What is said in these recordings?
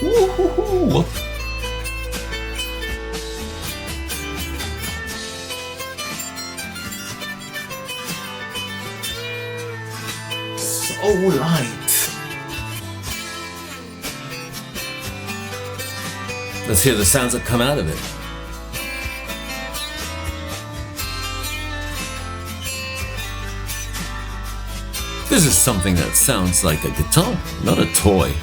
Woo-hoo-hoo. So light. Let's hear the sounds that come out of it. This is something that sounds like a guitar, not a toy.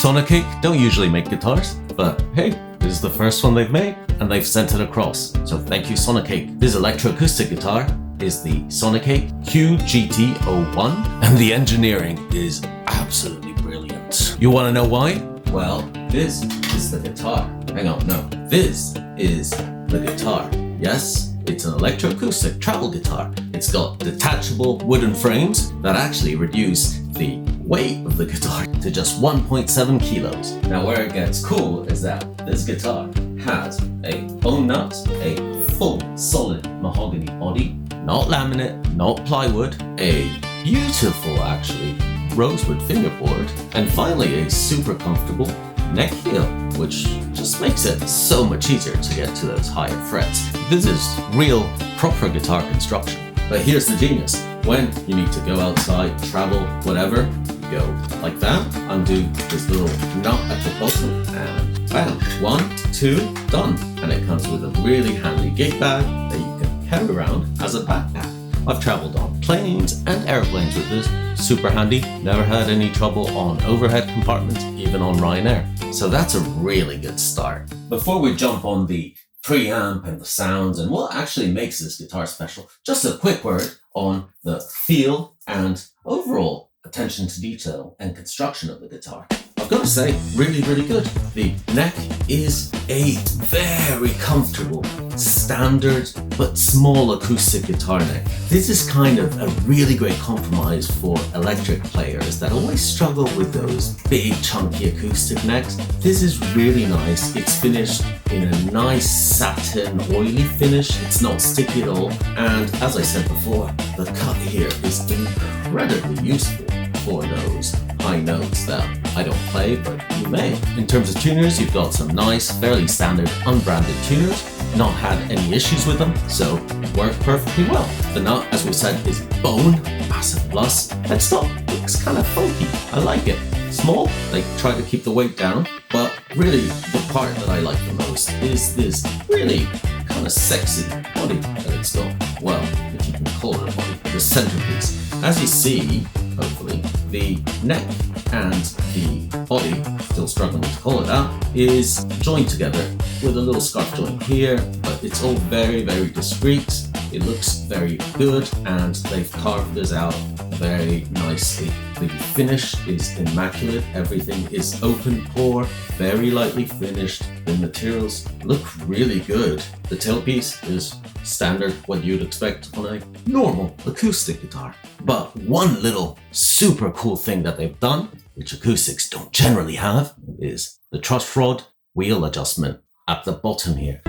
Sonicake don't usually make guitars, but hey, this is the first one they've made, and they've sent it across. So thank you, Sonicake. This electroacoustic guitar is the Sonicake QGT-01, and the engineering is absolutely brilliant. You want to know why? Well, this is the guitar. Hang on, no. This is the guitar. Yes, it's an electroacoustic travel guitar. It's got detachable wooden frames that actually reduce the weight of the guitar to just 1.7 kilos. Now where it gets cool is that this guitar has a bone nut, a full solid mahogany body, not laminate, not plywood, a beautiful actually rosewood fingerboard, and finally a super comfortable neck heel, which just makes it so much easier to get to those higher frets. This is real proper guitar construction. But here's the genius. When you need to go outside, travel, whatever, go like that, undo this little nut at the bottom, and bam, 1, 2, done. And it comes with a really handy gig bag that you can carry around as a backpack. I've traveled on planes and airplanes with this, super handy, never had any trouble on overhead compartments, even on Ryanair. So that's a really good start. Before we jump on the preamp and the sounds and what actually makes this guitar special, just a quick word on the feel and overall attention to detail and construction of the guitar. I've got to say, really, really good. The neck is a very comfortable, standard, but small acoustic guitar neck. This is kind of a really great compromise for electric players that always struggle with those big, chunky acoustic necks. This is really nice. It's finished in a nice satin, oily finish. It's not sticky at all. And as I said before, the cut here is incredibly useful for those high notes that I don't play, but you may. In terms of tuners, you've got some nice, fairly standard, unbranded tuners. Not had any issues with them, so work perfectly well. The nut, as we said, is bone, massive plus. Headstock looks kind of funky. I like it. Small, they try to keep the weight down, but really the part that I like the most is this really kind of sexy body that it's got. Well, if you can call it a body, the centerpiece. As you see, hopefully, the neck and the body, still struggling to call it that, is joined together with a little scarf joint here, but it's all very, very discreet. It looks very good, and they've carved this out very nicely. The finish is immaculate. Everything is open pore, very lightly finished. The materials look really good. The tailpiece is standard, what you'd expect on a normal acoustic guitar. But one little super cool thing that they've done, which acoustics don't generally have, is the truss rod wheel adjustment at the bottom here.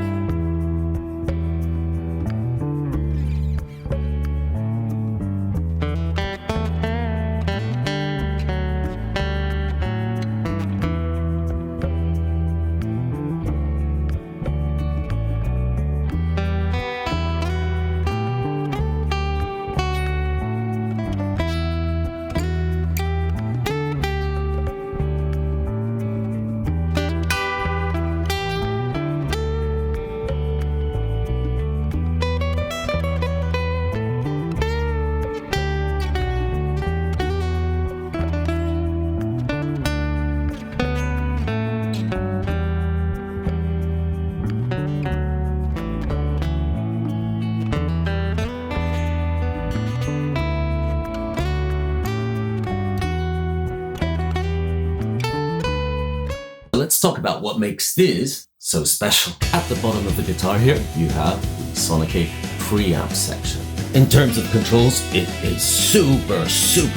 Let's talk about what makes this so special. At the bottom of the guitar here, you have the Sonicake preamp section. In terms of controls, it is super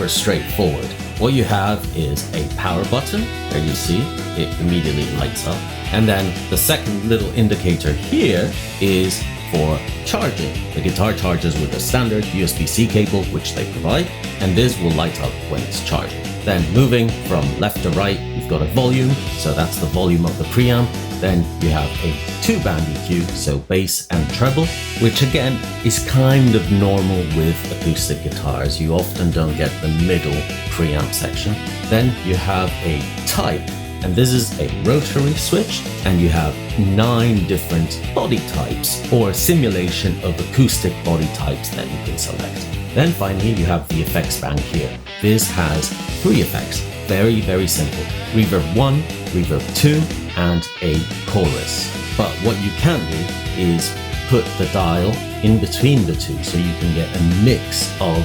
straightforward. What you have is a power button. There you see, it immediately lights up. And then the second little indicator here is for charging. The guitar charges with a standard USB-C cable, which they provide, and this will light up when it's charging. Then moving from left to right, you've got a volume, so that's the volume of the preamp. Then you have a 2-band EQ, so bass and treble, which again is kind of normal with acoustic guitars. You often don't get the middle preamp section. Then you have a type, and this is a rotary switch, and you have 9 different body types or simulation of acoustic body types that you can select. Then finally you have the effects bank here. This has 3 effects, very simple. Reverb 1, Reverb 2, and a chorus. But what you can do is put the dial in between the two so you can get a mix of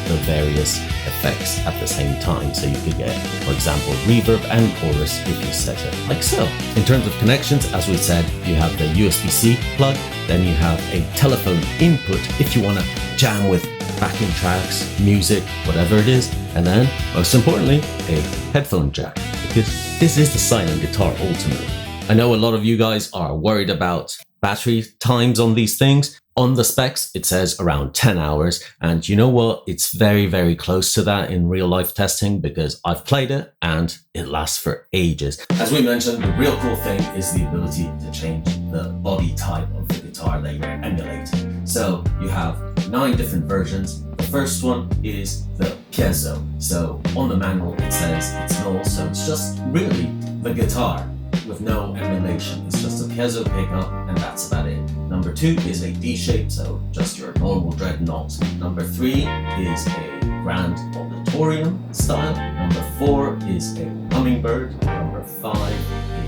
the various effects at the same time. So you could get, for example, reverb and chorus if you set it like so. In terms of connections, as we said, you have the USB-C plug, then you have a telephone input if you want to jam with backing tracks, music, whatever it is, and then, most importantly, a headphone jack, because this is the silent guitar ultimately. I know a lot of you guys are worried about battery times on these things. On the specs, it says around 10 hours. And you know what? It's very close to that in real life testing because I've played it and it lasts for ages. As we mentioned, the real cool thing is the ability to change the body type of the guitar that you're emulating. So you have 9 different versions. The first one is the piezo. So on the manual, it says it's null. So it's just really the guitar with no emulation. It's just a piezo pickup and that's about it. Number 2 is a D shape, so just your normal dreadnought. Number 3 is a grand auditorium style. Number 4 is a hummingbird. Number 5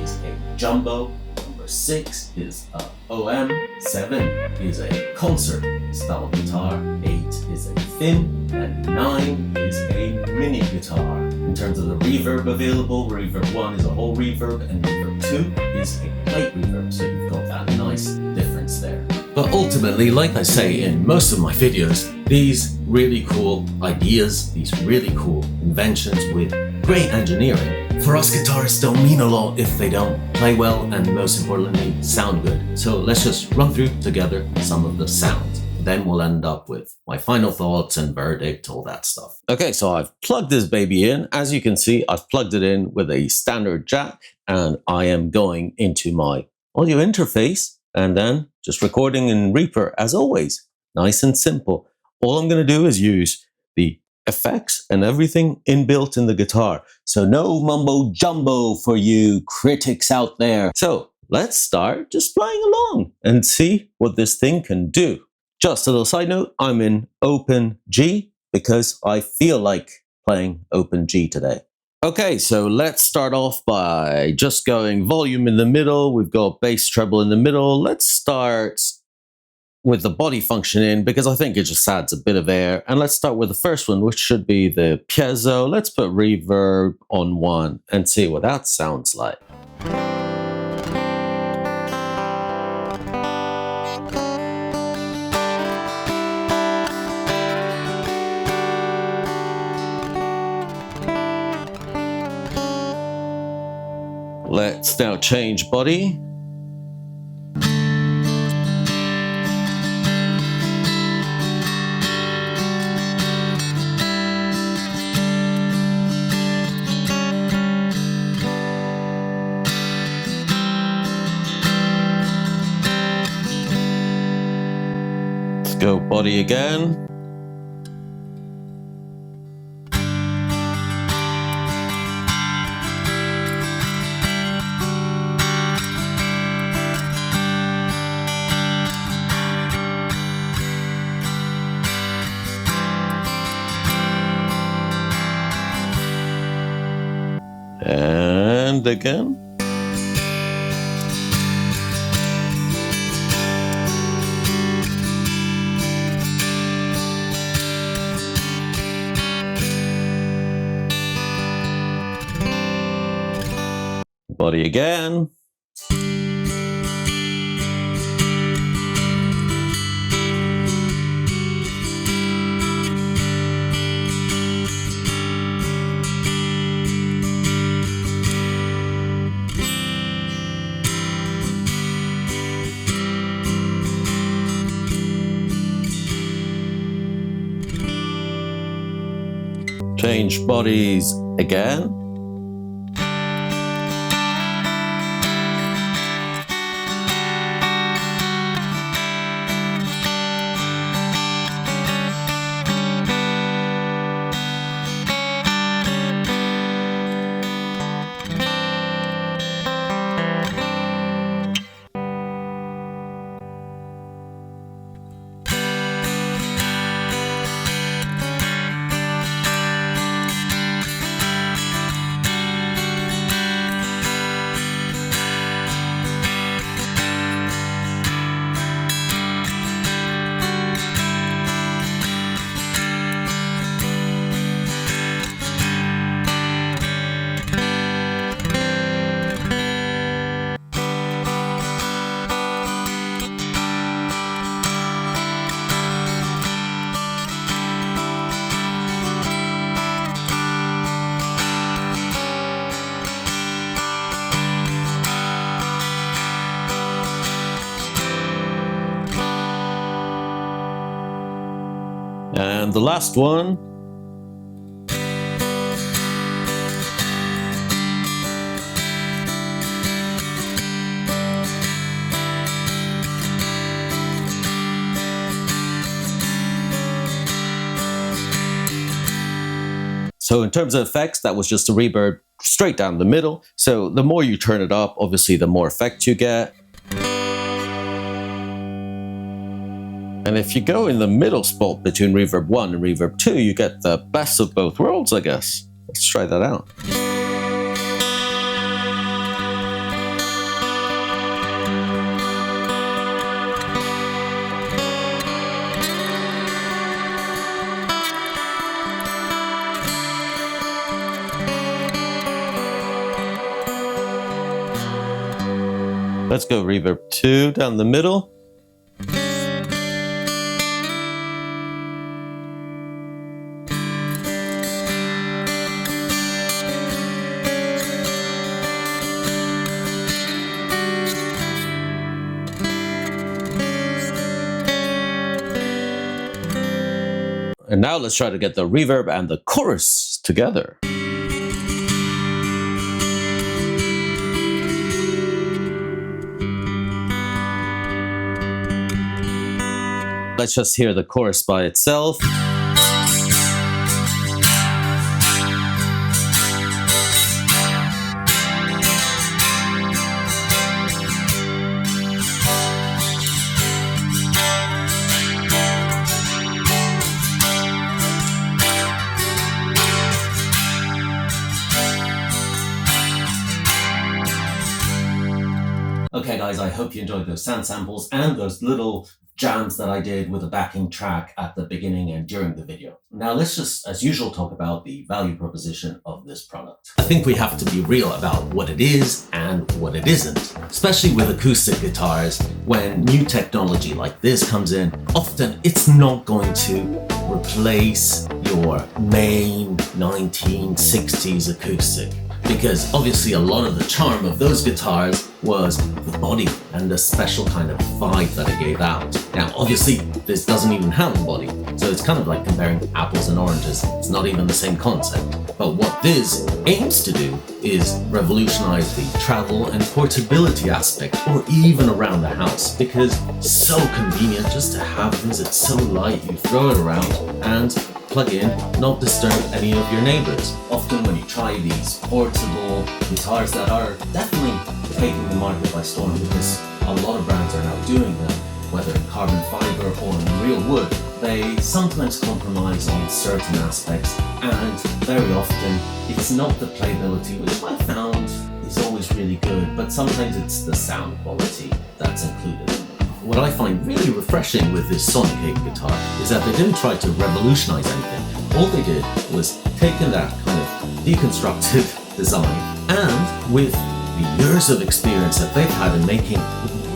is a jumbo. Number 6 is a OM. 7 is a concert style guitar. 8 is a thin, and 9 is a mini guitar. In terms of the reverb available, reverb 1 is a whole reverb and reverb 2 is a plate reverb, so you've got that nice difference there. But ultimately, like I say in most of my videos, these really cool ideas, these really cool inventions with great engineering, for us guitarists don't mean a lot if they don't play well and most importantly, sound good. So let's just run through together some of the sounds. Then we'll end up with my final thoughts and verdict, all that stuff. Okay, so I've plugged this baby in. As you can see, I've plugged it in with a standard jack and I am going into my audio interface and then just recording in Reaper as always. Nice and simple. All I'm going to do is use the effects and everything inbuilt in the guitar. So no mumbo jumbo for you critics out there. So let's start just playing along and see what this thing can do. Just a little side note, I'm in open G because I feel like playing open G today. Okay, so let's start off by just going volume in the middle. We've got bass treble in the middle. Let's start with the body function in because I think it just adds a bit of air. And let's start with the first one, which should be the piezo. Let's put reverb on 1 and see what that sounds like. Let's now change body. Let's go body again. And again. Body again. change bodies again. And the last one. So in terms of effects, that was just a reverb straight down the middle. So the more you turn it up, obviously the more effect you get. And if you go in the middle spot between reverb 1 and reverb 2, you get the best of both worlds, I guess. Let's try that out. Let's go reverb 2 down the middle. And now let's try to get the reverb and the chorus together. Let's just hear the chorus by itself. Okay guys, I hope you enjoyed those sound samples and those little jams that I did with a backing track at the beginning and during the video. Now let's just, as usual, talk about the value proposition of this product. I think we have to be real about what it is and what it isn't, especially with acoustic guitars. When new technology like this comes in, often it's not going to replace your main 1960s acoustic. Because obviously a lot of the charm of those guitars was the body and the special kind of vibe that it gave out. Now obviously this doesn't even have a body, so it's kind of like comparing apples and oranges. It's not even the same concept. But what this aims to do is revolutionize the travel and portability aspect, or even around the house, because it's so convenient just to have this. It's so light, you throw it around and plug in, not disturb any of your neighbors. Often when you try these portable guitars that are definitely taking the market by storm, because a lot of brands are now doing them, whether in carbon fiber or in real wood, they sometimes compromise on certain aspects, and very often it's not the playability, which I found is always really good, but sometimes it's the sound quality that's included. What I find really refreshing with this Sonicake guitar is that they didn't try to revolutionize anything. All they did was taken that kind of deconstructed design, and with the years of experience that they've had in making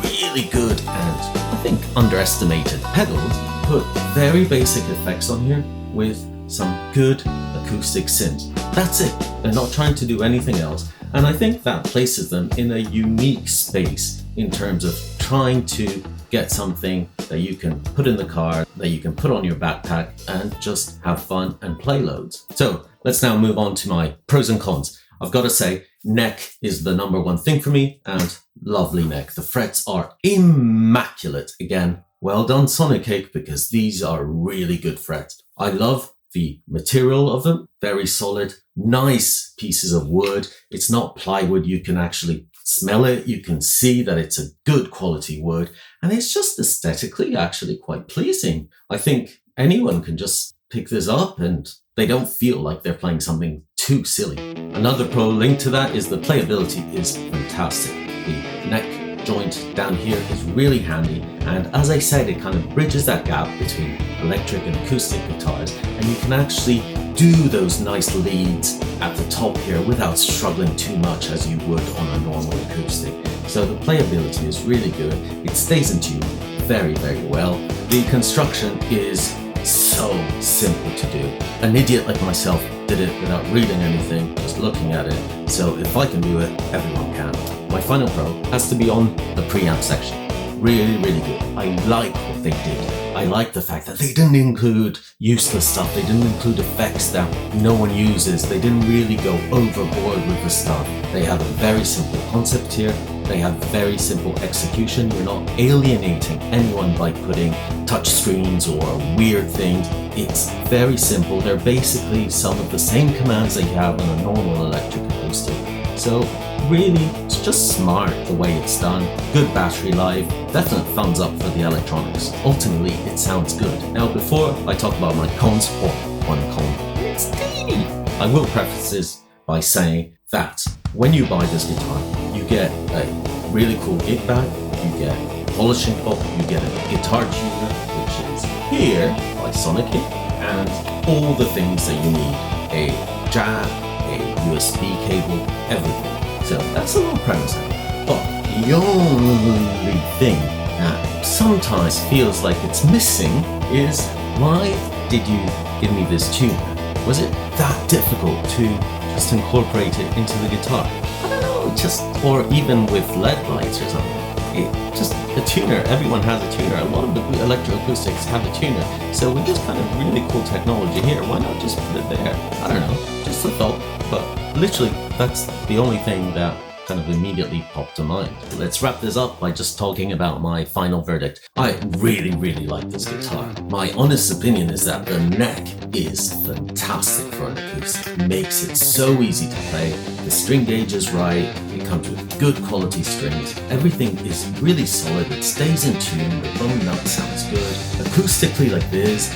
really good and I think underestimated pedals, put very basic effects on here with some good acoustic synths. That's it. They're not trying to do anything else. And I think that places them in a unique space in terms of trying to get something that you can put in the car, that you can put on your backpack and just have fun and play loads. So let's now move on to my pros and cons. I've got to say, neck is the number one thing for me, and lovely neck. The frets are immaculate. Again, well done Sonicake, because these are really good frets. I love the material of them, very solid, nice pieces of wood. It's not plywood. You can actually smell it. You can see that it's a good quality wood, and it's just aesthetically actually quite pleasing. I think anyone can just pick this up and they don't feel like they're playing something too silly. Another pro linked to that is the playability is fantastic. The neck joint down here is really handy, and as I said, it kind of bridges that gap between electric and acoustic guitars, and you can actually do those nice leads at the top here without struggling too much as you would on a normal acoustic. So the playability is really good. It stays in tune very, very well. The construction is so simple to do. An idiot like myself did it without reading anything, just looking at it. So if I can do it, everyone can. My final pro has to be on the preamp section. Really, really good. I like what they did. I like the fact that they didn't include useless stuff. They didn't include effects that no one uses. They didn't really go overboard with the stuff. They have a very simple concept here. They have very simple execution. You're not alienating anyone by putting touch screens or weird things. It's very simple. They're basically some of the same commands that you have on a normal electric acoustic. So really, it's just smart the way it's done. Good battery life. Definite thumbs up for the electronics. Ultimately, it sounds good. Now, before I talk about my cons, or one con, it's teeny. I will preface this by saying that when you buy this guitar, you get a really cool gig bag, you get a polishing top, you get a guitar tuner, which is here by Sonicake, and all the things that you need. A jack, a USB cable, everything. So that's a little premise. But the only thing that sometimes feels like it's missing is, why did you give me this tuner? Was it that difficult to just incorporate it into the guitar? I don't know, just, or even with LED lights or something. Just a tuner, everyone has a tuner. A lot of the electroacoustics have a tuner. So with this kind of really cool technology here, why not just put it there? I don't know, just a thought. But literally, that's the only thing that kind of immediately popped to mind. Let's wrap this up by just talking about my final verdict. I really, really like this guitar. My honest opinion is that the neck is fantastic for an acoustic. It makes it so easy to play. The string gauge is right. It comes with good quality strings. Everything is really solid. It stays in tune. The bone nut sounds good. Acoustically like this,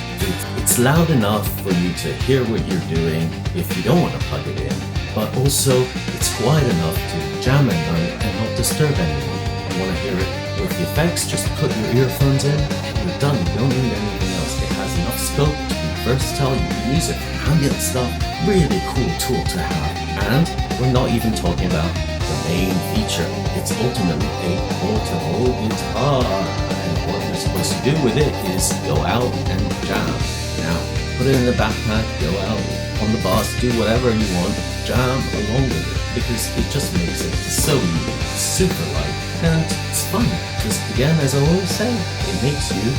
it's loud enough for you to hear what you're doing if you don't want to plug it in. But also, it's quiet enough to jam at night and not disturb anyone. You want to hear it with the effects, just put your earphones in, you're done. You don't need anything else. It has enough scope to be versatile. You can use it for ambient stuff. Really cool tool to have. And we're not even talking about the main feature. It's ultimately a portable guitar. And what you're supposed to do with it is go out and jam. Now, put it in the backpack, go out on the bus, do whatever you want, jam along with it, because it just makes it so easy, super light, and it's fun. Because again, as I always say, it makes you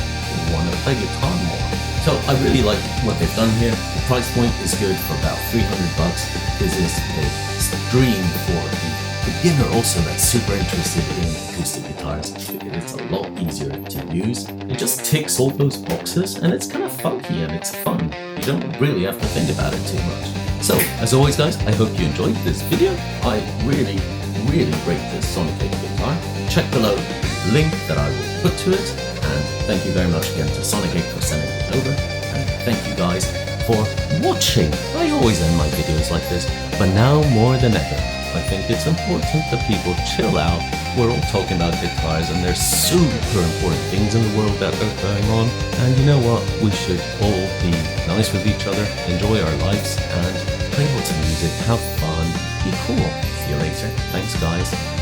want to play guitar more. So I really like what they've done here. The price point is good for about $300. This is a dream for the beginner also that's super interested in acoustic guitars, because it's a lot easier to use. It just ticks all those boxes, and it's kind of funky and it's fun. You don't really have to think about it too much. So, as always guys, I hope you enjoyed this video. I really, really rate this Sonicake guitar. Check below the link that I will put to it, and thank you very much again to Sonicake for sending it over, and thank you guys for watching. I always end my videos like this, but now more than ever, I think it's important that people chill out. We're all talking about guitars, and there's super important things in the world that are going on. And you know what? We should all be nice with each other, enjoy our lives, and play lots of music, have fun, be cool. See you later. Thanks, guys.